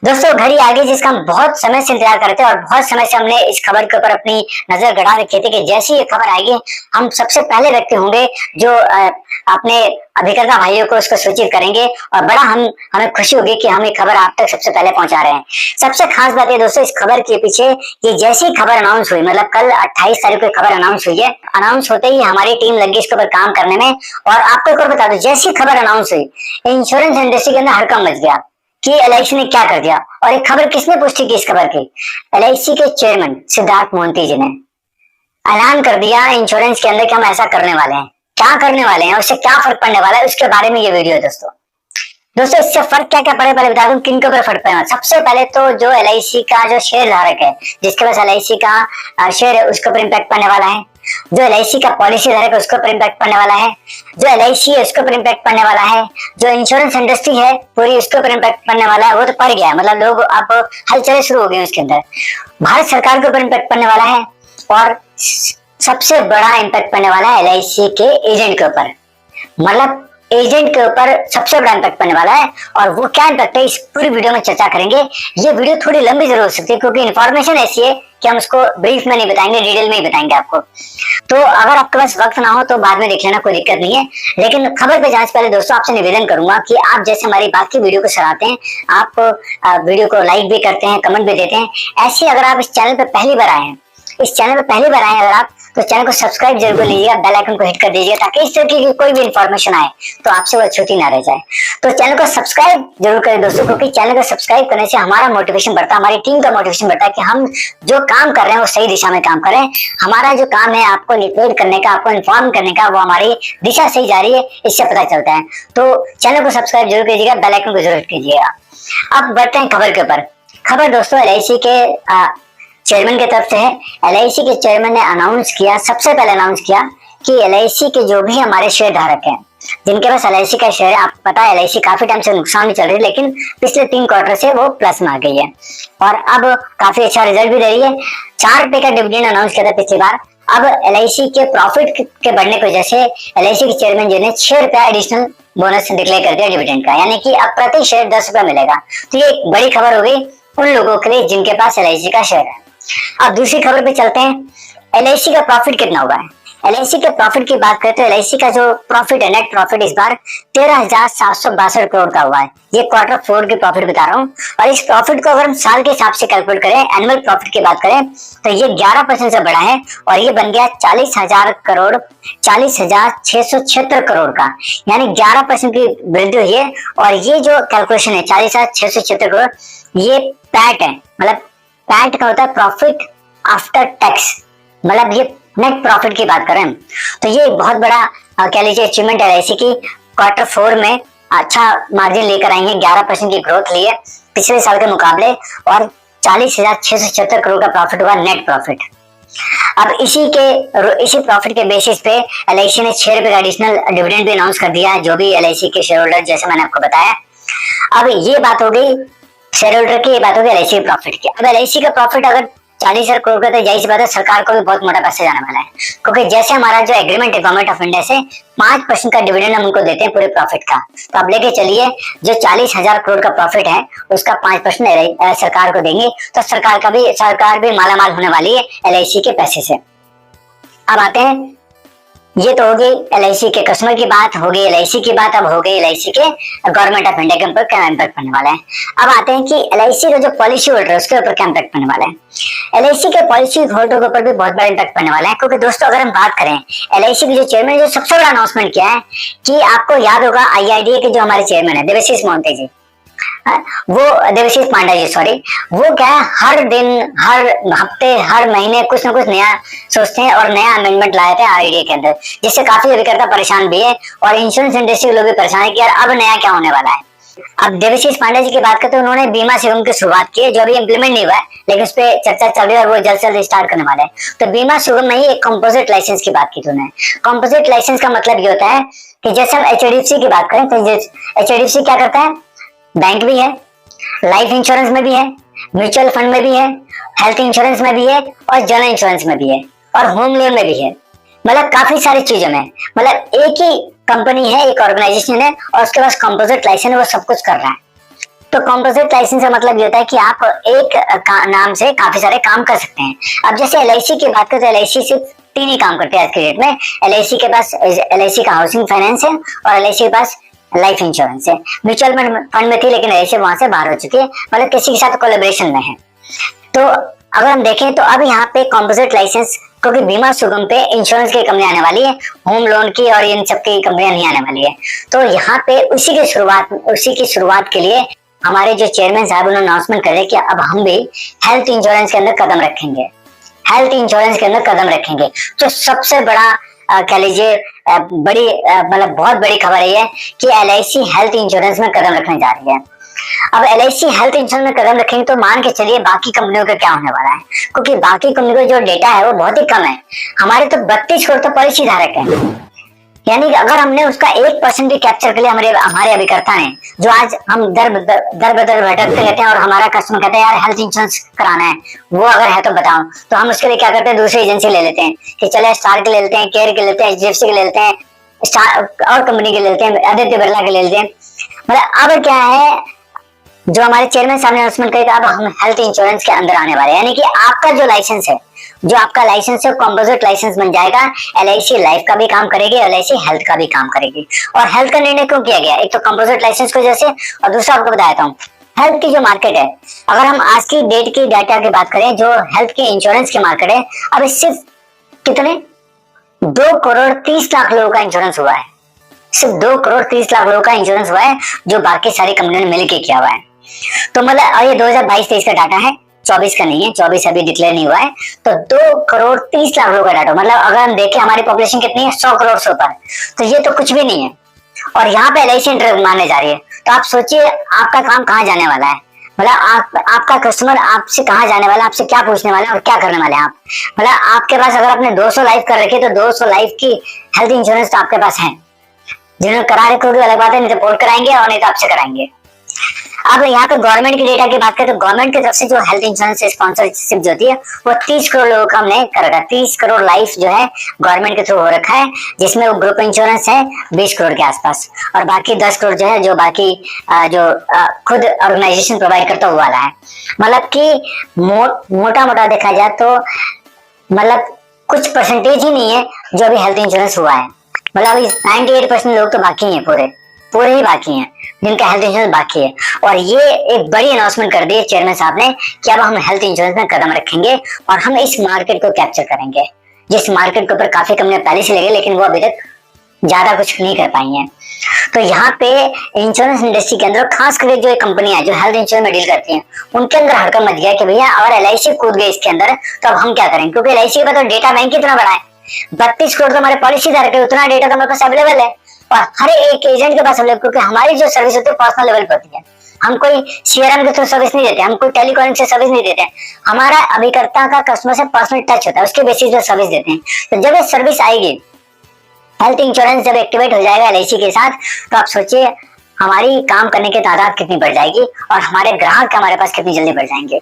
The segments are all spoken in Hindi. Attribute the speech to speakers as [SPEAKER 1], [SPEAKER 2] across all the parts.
[SPEAKER 1] दोस्तों घड़ी आ गई जिसका हम बहुत समय से इंतजार कर रहे थे और बहुत समय से हमने इस खबर के ऊपर अपनी नजर गड़ा रखी थी कि जैसी ये खबर आएगी हम सबसे पहले व्यक्ति होंगे जो अपने अभिकर्ता भाइयों को उसको सूचित करेंगे और बड़ा हमें खुशी होगी कि हम ये खबर आप तक सबसे पहले पहुंचा रहे हैं। सबसे खास बात है दोस्तों इस खबर के पीछे कि जैसी खबर अनाउंस हुई, मतलब कल 28 तारीख को खबर अनाउंस हुई है, अनाउंस होते ही हमारी टीम लगी इसके ऊपर काम करने में। और आपको एक और बता दो, जैसी खबर अनाउंस हुई इंश्योरेंस इंडस्ट्री के अंदर हड़कंप मच गया कि एलआईसी ने क्या कर दिया। और एक खबर किसने पुष्टि की इस खबर की? एलआईसी के चेयरमैन सिद्धार्थ मोहंती जी ने ऐलान कर दिया इंश्योरेंस के अंदर कि हम ऐसा करने वाले हैं। क्या करने वाले हैं, उससे क्या फर्क पड़ने वाला है, उसके बारे में ये वीडियो है दोस्तों इससे फर्क क्या क्या पड़े पहले बता दूं किन के ऊपर फर्क पड़ेगा। सबसे पहले तो जो एलआईसी का जो शेयर धारक है, जिसके पास एलआईसी का शेयर है, उसके ऊपर इम्पैक्ट पड़ने वाला है। जो एलआईसी का पॉलिसी धारक है उसके ऊपर इम्पैक्ट पड़ने वाला है। जो एलआईसी है उसके ऊपर इम्पैक्ट पड़ने वाला है। जो इंश्योरेंस इंडस्ट्री है पूरी उसके ऊपर इम्पैक्ट पड़ने वाला है। वो तो पड़ गया है, मतलब लोग अब हलचल शुरू हो गए उसके अंदर। भारत सरकार के ऊपर इम्पैक्ट पड़ने वाला है और सबसे बड़ा इम्पैक्ट पड़ने वाला है एलआईसी के एजेंट के ऊपर, मतलब एजेंट के ऊपर सबसे बड़ा इम्पैक्ट पड़ने वाला है। और वो क्या इम्पैक्ट है इस पूरी वीडियो में चर्चा करेंगे। ये वीडियो थोड़ी लंबी जरूर हो सकती है क्योंकि इन्फॉर्मेशन ऐसी है कि हम उसको ब्रीफ में नहीं बताएंगे, डिटेल में ही बताएंगे आपको। तो अगर आपके पास वक्त ना हो तो बाद में देख लेना, कोई दिक्कत नहीं है। लेकिन खबर पे जाने से पहले दोस्तों आपसे निवेदन करूंगा कि आप जैसे हमारी बात की वीडियो को सराहते हैं, आप वीडियो को लाइक भी करते हैं, कमेंट भी देते हैं, ऐसे अगर आप इस चैनल पे पहली बार आए हैं, इस चैनल पे पहली बार आए अगर आप, तो चैनल को सब्सक्राइब जरूर कर लीजिएगा, बेल आइकन को हिट कर दीजिएगा ताकि इस तरह की कोई भी इंफॉर्मेशन आए तो आपसे वो छूटी ना रह जाए। तो चैनल को सब्सक्राइब जरूर करें दोस्तों, क्योंकि चैनल को सब्सक्राइब करने से हमारा मोटिवेशन बढ़ता है, हमारी टीम का मोटिवेशन बढ़ता है कि हम जो काम कर रहे हैं वो सही दिशा में काम करें। हमारा जो काम है आपको लिटरेट करने का, आपको इन्फॉर्म करने का, वो हमारी दिशा सही जा रही है, इससे पता चलता है। तो चैनल को सब्सक्राइब जरूर कीजिएगा, बेल आइकन को जरूर हिट कीजिएगा। अब बढ़ते हैं खबर के ऊपर। खबर दोस्तों एलआईसी के चेयरमैन की तरफ से है। एलआईसी के चेयरमैन ने अनाउंस किया, सबसे पहले अनाउंस किया कि एलआईसी के जो भी हमारे शेयर धारक हैं, जिनके पास एलआईसी का शेयर है, आपको पता है एलआईसी काफी टाइम से नुकसान में चल रही है, लेकिन पिछले 3 क्वार्टर से वो प्लस में आ गई है और अब काफी अच्छा रिजल्ट भी दे रही है। 4 रुपए का डिविडेंड अनाउंस किया था पिछली बार। अब एलआईसी के प्रॉफिट के बढ़ने की वजह से एलआईसी के चेयरमैन जी ने 6 रुपया एडिशनल बोनस डिक्लेयर कर दिया डिविडेंड का, यानी कि अब प्रति शेयर 10 रुपया मिलेगा। तो ये एक बड़ी खबर हो गई उन लोगों के लिए जिनके पास एलआईसी का शेयर है। अब दूसरी खबर पे चलते हैं। एलआईसी का प्रॉफिट कितना हुआ है? एलआईसी के प्रॉफिट की बात करें तो एलआईसी का जो प्रॉफिट है, नेट प्रॉफिट इस बार 13,762 करोड़ का हुआ है। ये क्वार्टर 4 की प्रॉफिट बता रहा हूँ। और इस प्रॉफिट को अगर हम साल के हिसाब से कैलकुलेट करें, एनुअल प्रॉफिट की बात करें तो ये 11% से बढ़ा है और ये बन गया 40,676 करोड़ का, यानी 11% की वृद्धि हुई है। और ये जो कैलकुलेशन है 40,676 करोड़, ये पैट है, मतलब पैट का होता है प्रॉफिट आफ्टर टैक्स, मतलब ये नेट प्रॉफिट की बात करें तो ये बहुत बड़ा कह लीजिए अचीवमेंट है एलआईसी की। क्वार्टर 4 में अच्छा मार्जिन लेकर आई है, 11% की ग्रोथ ली है पिछले साल के मुकाबले और 40,676 करोड़ का प्रॉफिट हुआ नेट प्रॉफिट। अब इसी प्रॉफिट के बेसिस पे एलआईसी ने 6 रुपए का एडिशनल डिविडेंड भी अनाउंस कर दिया है, जो भी एलआईसी के शेयर होल्डर, जैसे मैंने आपको बताया। अब ये बात हो गई शेयर होल्डर की, ये बात हो गई एलआईसी के प्रॉफिट की। अब एलआईसी का प्रॉफिट अगर 40,000 करोड़ का, तो जाहिर सी बात है सरकार को भी बहुत मोटा पैसा जाने वाला है, क्योंकि जैसे हमारा जो एग्रीमेंट है गवर्नमेंट ऑफ इंडिया से 5% का डिविडेंड हम उनको देते हैं पूरे प्रॉफिट का। तो अब लेके चलिए जो 40,000 करोड़ का प्रॉफिट है उसका 5% सरकार को देंगे, तो सरकार भी मालामाल होने वाली है एलआईसी के पैसे से। अब आते हैं, ये तो हो गई एलआईसी के कस्टमर की बात, हो गई एलआईसी की बात, अब हो गई एलआईसी के गवर्नमेंट ऑफ इंडिया के ऊपर क्या इम्पैक्ट पड़ने वाला है। अब आते हैं कि एलआईसी का जो पॉलिसी होल्डर है उसके ऊपर क्या इम्पैक्ट पड़ने वाला है। एलआईसी के पॉलिसी होल्डर के ऊपर भी बहुत बड़ा इम्पैक्ट पड़ने वाला है, क्योंकि दोस्तों अगर हम बात करें एलआईसी के जो चेयरमैन जो सबसे बड़ा अनाउंसमेंट किया है कि आपको याद होगा आईआरडीए के जो हमारे चेयरमैन है देवाशीष मोहंती जी, वो देवाशीष पांडा जी सॉरी, वो क्या है हर दिन, हर हफ्ते, हर महीने कुछ ना कुछ नया सोचते हैं और नया अमेंडमेंट लाए थे आरडीए के अंदर, जिससे काफी अभिकर्ता परेशान भी है और इंश्योरेंस इंडस्ट्री के लोग भी परेशान है कि यार अब नया क्या होने वाला है। अब देवाशीष पांडा जी की बात करते हैं, उन्होंने बीमा सुगम की शुरुआत की है, जो अभी इम्प्लीमेंट नहीं हुआ है लेकिन उस पर चर्चा चल रही है और वो जल्द से जल्द स्टार्ट करने वाले हैं। तो बीमा सुगम में ही एक कंपोजिट लाइसेंस की बात की थी उन्होंने। कंपोजिट लाइसेंस का मतलब ये होता है कि जैसे हम एचडीएफसी की बात करें तो एचडीएफसी क्या करता है, बैंक भी है, लाइफ इंश्योरेंस में भी है, म्यूचुअल फंड में भी है, हेल्थ इंश्योरेंस में भी है और जनरल इंश्योरेंस में भी है और होम लोन में भी है, मतलब काफी सारी चीजों में, मतलब एक ही कंपनी है, एक ऑर्गेनाइजेशन है और उसके पास कंपोजिट लाइसेंस है, वो सब कुछ कर रहा है। तो कॉम्पोजिट लाइसेंस का मतलब ये होता है कि आप एक नाम से काफी सारे काम कर सकते हैं। अब जैसे LIC की बात करें तो LIC सिर्फ 3 ही काम करते हैं आज के डेट में। LIC के पास LIC का हाउसिंग फाइनेंस है और LIC के पास लाइफ इंश्योरेंस है। म्यूचुअल फंड में थी लेकिन LIC वहां से बाहर हो चुकी है, मतलब किसी के साथ कोलैबोरेशन में है। तो अगर हम देखें तो अब यहाँ पे कॉम्पोजिट लाइसेंस, क्योंकि बीमा सुगम पे इंश्योरेंस की कंपनी आने वाली है, होम लोन की और इन सब की कंपनियां नहीं आने वाली है। तो यहाँ पे उसी की शुरुआत के लिए हमारे जो चेयरमैन साहब उन्होंने अनाउंसमेंट करे कि अब हम भी हेल्थ इंश्योरेंस के अंदर कदम रखेंगे। हेल्थ इंश्योरेंस के अंदर कदम रखेंगे जो सबसे बड़ा कह लीजिए बड़ी मतलब बहुत बड़ी खबर है कि LIC हेल्थ इंश्योरेंस में कदम रखने जा रही है। अब LIC हेल्थ इंश्योरेंस में कदम रखेंगे तो मान के चलिए बाकी कंपनियों का क्या होने वाला है, क्योंकि बाकी कंपनियों का जो डेटा है वो बहुत ही कम है। हमारे तो 32 करोड़ तो पॉलिसी धारक है, यानी कि अगर हमने उसका 1% भी कैप्चर कर लिया हमारे अभिकर्ता ने, जो आज हम दर बदर भटकते रहते हैं और हमारा कस्टमर कहता है यार हेल्थ इंश्योरेंस कराना है, वो अगर है तो बताओ, तो हम उसके लिए क्या करते हैं, दूसरी एजेंसी ले लेते हैं कि चले स्टार के ले लेते हैं, केयर के लेते हैं, HDFC के ले लेते हैं, स्टार और कंपनी के ले लेते हैं, आदित्य बिरला के ले लेते हैं। मतलब अब क्या है, जो हमारे चेयरमैन साहब ने अनाउंसमेंट करेगा अब हम हेल्थ इंश्योरेंस के अंदर आने वाले हैं, यानी कि आपका जो लाइसेंस है, जो आपका लाइसेंस है कॉम्पोजिट लाइसेंस बन जाएगा। LIC लाइफ का भी काम करेगी, LIC हेल्थ का भी काम करेगी। और हेल्थ का निर्णय क्यों किया गया, एक तो कॉम्पोजिट लाइसेंस की वजह से, और दूसरा आपको बताता हूँ हेल्थ की जो मार्केट है, अगर हम आज की डेट की डाटा की बात करें, जो हेल्थ के इंश्योरेंस की मार्केट है, अब सिर्फ कितने 2 करोड़ 30 लाख लोगों का इंश्योरेंस हुआ है। सिर्फ 2 करोड़ 30 लाख लोगों का इंश्योरेंस हुआ है, जो बाकी सारी कंपनियों ने मिलकर किया हुआ है। तो मतलब ये 2022-23 का डाटा है, 24 का नहीं है, 24 अभी डिक्लेयर नहीं हुआ है। तो 2 करोड़ 30 लाख लोगों का डाटा, मतलब अगर हम देखें हमारी पॉपुलेशन कितनी है, 100 करोड़ से ऊपर, तो ये तो कुछ भी नहीं है। और यहाँ पे LIC इंटरेस्ट मारने जा रही है, तो आप सोचिए आपका काम कहाँ जाने वाला है। मतलब आपका कस्टमर आपसे कहाँ जाने वाला है, आपसे क्या पूछने वाला है और क्या करने वाले हैं आप। मतलब आपके पास अगर आपने 200 लाइफ कर रखी है तो 200 लाइफ की हेल्थ इंश्योरेंस तो आपके पास है। जिन्होंने करा रखी होगी अलग बात है, नहीं तो पोर्ट कराएंगे और नहीं तो आपसे कराएंगे। अब यहाँ पे गवर्नमेंट की डेटा की बात करें तो गवर्नमेंट की तरफ से जो हेल्थ इंश्योरेंस स्पॉन्सरशिप जो होती है वो 30 करोड़ लोगों का हमने कर रखा है। 30 करोड़ लाइफ जो है गवर्नमेंट के थ्रू हो रखा है, जिसमें वो ग्रुप इंश्योरेंस है 20 करोड़ के आसपास, और बाकी 10 करोड़ जो है जो बाकी खुद ऑर्गेनाइजेशन प्रोवाइड करता हुआ वाला है। मतलब कि मोटा मोटा देखा जाए तो मतलब कुछ परसेंटेज ही नहीं है जो अभी हेल्थ इंश्योरेंस हुआ है। मतलब अभी 98% लोग तो बाकी हैं, पूरे ही बाकी हैं जिनका हेल्थ इंश्योरेंस बाकी है। और ये एक बड़ी अनाउंसमेंट कर दी है चेयरमैन साहब ने कि अब हम हेल्थ इंश्योरेंस में कदम रखेंगे और हम इस मार्केट को कैप्चर करेंगे, जिस मार्केट के ऊपर काफी कंपनियां पहले से लगे लेकिन वो अभी तक ज्यादा कुछ नहीं कर पाई हैं। तो यहाँ पे इंश्योरेंस इंडस्ट्री के अंदर खास करके जो कंपनियां जो हेल्थ इंश्योरेंस में डील करती हैं उनके अंदर हड़कंप मच गया कि भैया अगर LIC कूद गए इसके अंदर तो अब हम क्या करें, क्योंकि LIC के पास तो डेटा बैंक इतना बड़ा है, 32 करोड़ तो हमारे पॉलिसी धारक है, उतना डेटा तो हमारे पास अवेलेबल है और हर एक एजेंट के पास अवेलेबल, क्योंकि हमारी जो सर्विस होती है पर्सनल लेवल पर होती है। हम कोई CRM के थ्रू सर्विस नहीं देते, हम कोई टेलीकॉलिंग से सर्विस नहीं देते, हमारा अभिकर्ता का कस्टमर से पर्सनल टच होता है, उसके बेसिस पे सर्विस देते हैं। तो जब ये सर्विस आएगी, हेल्थ इंश्योरेंस जब एक्टिवेट हो जाएगा LIC के साथ, तो आप सोचिए हमारी काम करने की तादाद कितनी बढ़ जाएगी और हमारे ग्राहक हमारे पास कितनी जल्दी बढ़ जाएंगे।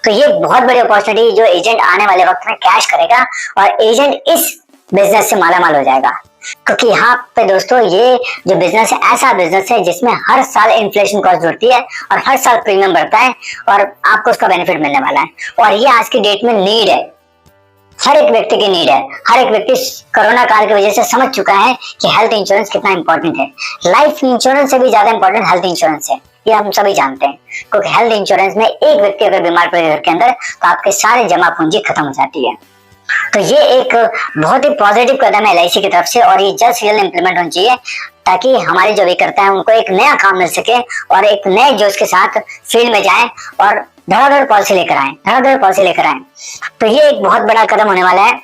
[SPEAKER 1] तो ये बहुत बड़ी अपॉर्चुनिटी जो एजेंट आने वाले वक्त में कैश करेगा और एजेंट इस बिजनेस से मालामाल हो जाएगा। क्योंकि यहाँ पे दोस्तों ये जो बिजनेस है ऐसा बिजनेस है जिसमें हर साल इन्फ्लेशन कॉस्ट बढ़ती है और हर साल प्रीमियम बढ़ता है और आपको उसका बेनिफिट मिलने वाला है। और ये आज की डेट में नीड है, हर एक व्यक्ति की नीड है। हर एक व्यक्ति कोरोना काल की वजह से समझ चुका है कि हेल्थ इंश्योरेंस कितना इंपॉर्टेंट है। लाइफ इंश्योरेंस से भी ज्यादा इंपॉर्टेंट हेल्थ इंश्योरेंस है, ये हम सभी जानते हैं। क्योंकि हेल्थ इंश्योरेंस में एक व्यक्ति अगर बीमार पड़े घर के अंदर तो आपके सारे जमा पूंजी खत्म हो जाती है। तो ये एक बहुत ही पॉजिटिव कदम है LIC की तरफ से और ये जल्द से जल्द इम्प्लीमेंट होना चाहिए ताकि हमारे जो विक्रेता है उनको एक नया काम मिल सके और एक नए जोश के साथ फील्ड में जाएं और धड़ाधड़ पॉलिसी लेकर आए। तो ये एक बहुत बड़ा कदम होने वाला है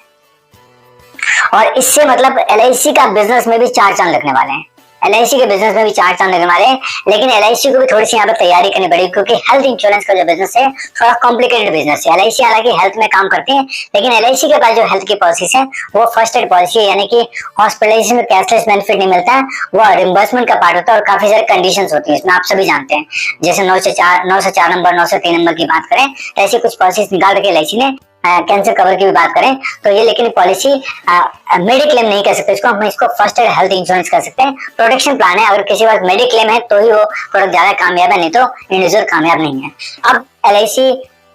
[SPEAKER 1] और इससे मतलब LIC का बिजनेस में भी 4 चांद लगने वाले हैं। LIC के बिजनेस में भी 4 चांद लगने वाले हैं, लेकिन LIC को भी थोड़ी सी यहाँ पर तैयारी करनी पड़ेगी क्योंकि हेल्थ इंश्योरेंस का जो बिजनेस है थोड़ा कॉम्प्लिकेटेड बिजनेस है। LIC हालांकि हेल्थ में काम करती है, लेकिन LIC के पास जो हेल्थ की पॉलिसीज है वो फर्स्ट एड पॉलिसी है, यानी कि हॉस्पिटलाइजेशन में कैशलेस बेनिफिट नहीं मिलता है, वो रिम्बर्समेंट का पार्ट होता है और काफी सारे कंडीशंस होती है इसमें, आप सभी जानते हैं। जैसे 9 से 4 नंबर 9 से 3 नंबर की बात करें तो ऐसी कुछ पॉलिसीज निकाल रखी है LIC ने कैंसर कवर की भी बात करें तो ये लेकिन पॉलिसी मेडिक्लेम नहीं कह सकते इसको, हम इसको फर्स्ट एड हेल्थ इंश्योरेंस कह सकते हैं। प्रोटेक्शन प्लान है, अगर किसी बात मेडिक्लेम है तो ही वो प्रोडक्ट ज्यादा कामयाब है, नहीं तो इंडिविजुअल कामयाब नहीं है। अब LIC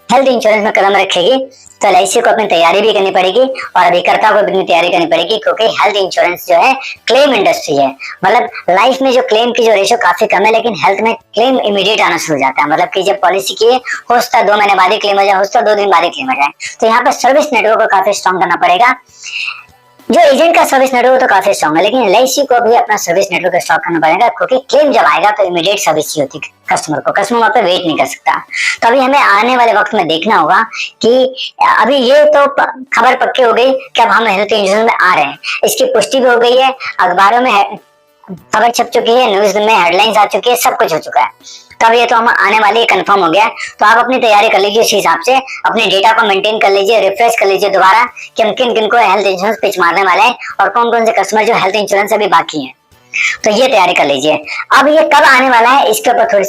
[SPEAKER 1] हेल्थ इंश्योरेंस में कदम रखेगी तो LIC को अपनी तैयारी भी करनी पड़ेगी और अभिकर्ता को भी अपनी तैयारी करनी पड़ेगी, क्योंकि हेल्थ इंश्योरेंस जो है क्लेम इंडस्ट्री है। मतलब लाइफ में जो क्लेम की जो रेशो काफी कम है, लेकिन हेल्थ में क्लेम इमीडिएट आना शुरू हो जाता है। मतलब कि जब पॉलिसी की हो सकता है 2 महीने बाद ही क्लेम हो जाए, हो सकता है 2 दिन बाद ही क्लेम हो जाए। तो यहाँ पर सर्विस नेटवर्क को काफी स्ट्रॉन्ग करना पड़ेगा। जो एजेंट का सर्विस नेटवर्क तो काफी स्ट्रॉन्ग है, लेकिन LIC को भी अपना सर्विस नेटवर्क स्ट्रॉन्ग करना पड़ेगा, क्योंकि क्लेम जब आएगा तो इमीडिएट सर्विस ही होती है कस्टमर को, कस्टमर वहां पे वेट नहीं कर सकता। तो अभी हमें आने वाले वक्त में देखना होगा कि अभी ये तो खबर पक्की हो गई कि अब हम हेल्थ इंश्योरेंस में आ रहे हैं, इसकी पुष्टि भी हो गई है, अखबारों में खबर छप चुकी है, न्यूज में हेडलाइंस आ चुकी है, सब कुछ हो चुका है। तो अब ये तो हम आने वाली कंफर्म हो गया। तो आप अपनी तैयारी कर लीजिए, उस हिसाब से अपने डेटा को मेंटेन कर लीजिए, रिफ्रेश कर लीजिए दोबारा कि हम किन किन को हेल्थ इंश्योरेंस पिच मारने वाले हैं और कौन कौन से कस्टमर जो हेल्थ इंश्योरेंस अभी बाकी हैं। तो ये तैयारी कर लीजिए। अब ये कब आने वाला है इसके ऊपर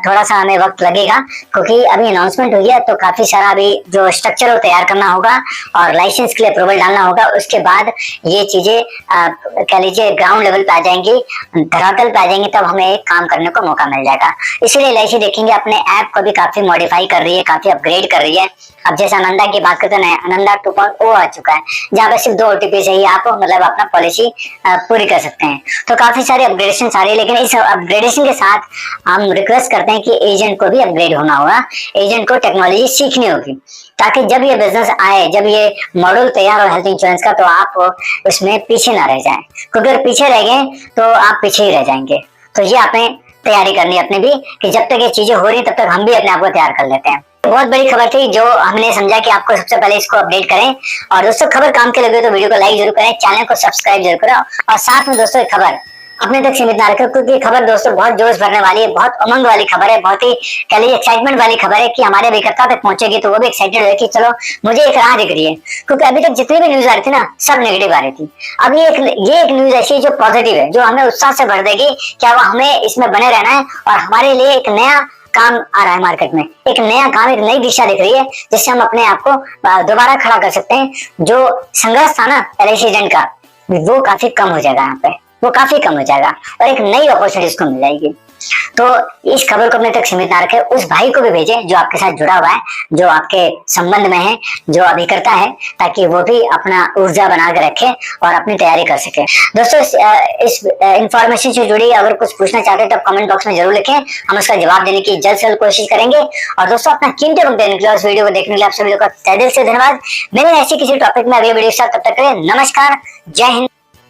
[SPEAKER 1] थोड़ा सा हमें वक्त लगेगा, क्योंकि अभी अनाउंसमेंट हुई है तो काफी सारा अभी जो स्ट्रक्चर वो तैयार करना होगा और लाइसेंस के लिए अप्रूवल डालना होगा। उसके बाद ये चीजें कह लीजिए ग्राउंड लेवल पे आ जाएंगी, धरातल पे आ जाएंगी, तब हमें एक काम करने को मौका मिल जाएगा। इसीलिए LIC देखेंगे अपने ऐप को भी काफी मॉडिफाई कर रही है, काफी अपग्रेड कर रही है। अब जैसे आनंदा की बात करते हैं, आनंदा 2.0 आ चुका है, जहाँ पे सिर्फ 2 OTP से ही आप मतलब अपना पॉलिसी पूरी कर सकते हैं। तो काफी सारे अपग्रेडेशन आ रही है, लेकिन इस अपग्रेडेशन के साथ हम रिक्वेस्ट करते हैं कि एजेंट को भी अपग्रेड होना होगा, एजेंट को टेक्नोलॉजी सीखनी होगी, ताकि जब ये बिजनेस आए, जब ये मॉडल तैयार हो हेल्थ इंश्योरेंस का, तो आप उसमें पीछे ना रह जाएं, क्योंकि अगर पीछे रह गए तो आप पीछे ही रह जाएंगे। तो ये आपने तैयारी करनी है अपने भी, कि जब तक ये चीजें हो रही तब तक हम भी अपने आप को तैयार कर लेते हैं। बहुत बड़ी खबर थी जो हमने समझा कि आपको सबसे पहले इसको अपडेट करें। और दोस्तों खबर काम के लगे तो वीडियो को लाइक जरूर करें, चैनल को सब्सक्राइब जरूर करें, और साथ में दोस्तों खबर अपने तक सीमित ना रखें, क्योंकि खबर दोस्तों बहुत जोश भरने वाली है, बहुत उमंग वाली खबर है, बहुत ही कह लीजिए एक्साइटमेंट वाली खबर है कि हमारे अभिकर्ता तक पहुंचेगी तो वो भी एक्साइटेड है कि चलो मुझे एक राह दिख रही है। क्योंकि अभी तक जितनी भी न्यूज आ रही थी ना, सब नेगेटिव आ रही थी। अब ये एक न्यूज ऐसी है जो पॉजिटिव है, जो हमें उत्साह से भर देगी कि अब हमें इसमें बने रहना है और हमारे लिए एक नया काम आ रहा है मार्केट में, एक नया काम, एक नई दिशा दिख रही है, जिससे हम अपने आप को दोबारा खड़ा कर सकते हैं। जो संघर्ष था ना LIC एजेंट का, वो काफी कम हो जाएगा, यहाँ पे वो काफी कम हो जाएगा और एक नई अपॉर्चुनिटी उसको मिल जाएगी। तो इस खबर को अपने तक सीमित ना रखें, उस भाई को भी भेजें जो आपके साथ जुड़ा हुआ है, जो आपके संबंध में है, जो अभिकर्ता है, ताकि वो भी अपना ऊर्जा बना के रखे और अपनी तैयारी कर सके। दोस्तों इस इंफॉर्मेशन से जुड़ी अगर कुछ पूछना चाहते हैं तो कमेंट बॉक्स में जरूर लिखें, हम उसका जवाब देने की जल्द से जल्द कोशिश करेंगे। और दोस्तों अपना कीमती वक्त देने के लिए, उस वीडियो को देखने के लिए आप सभी लोगों का तहे दिल से धन्यवाद। मैंने ऐसी किसी टॉपिक में अगले वीडियो के साथ, तब तक के लिए नमस्कार, जय हिंद।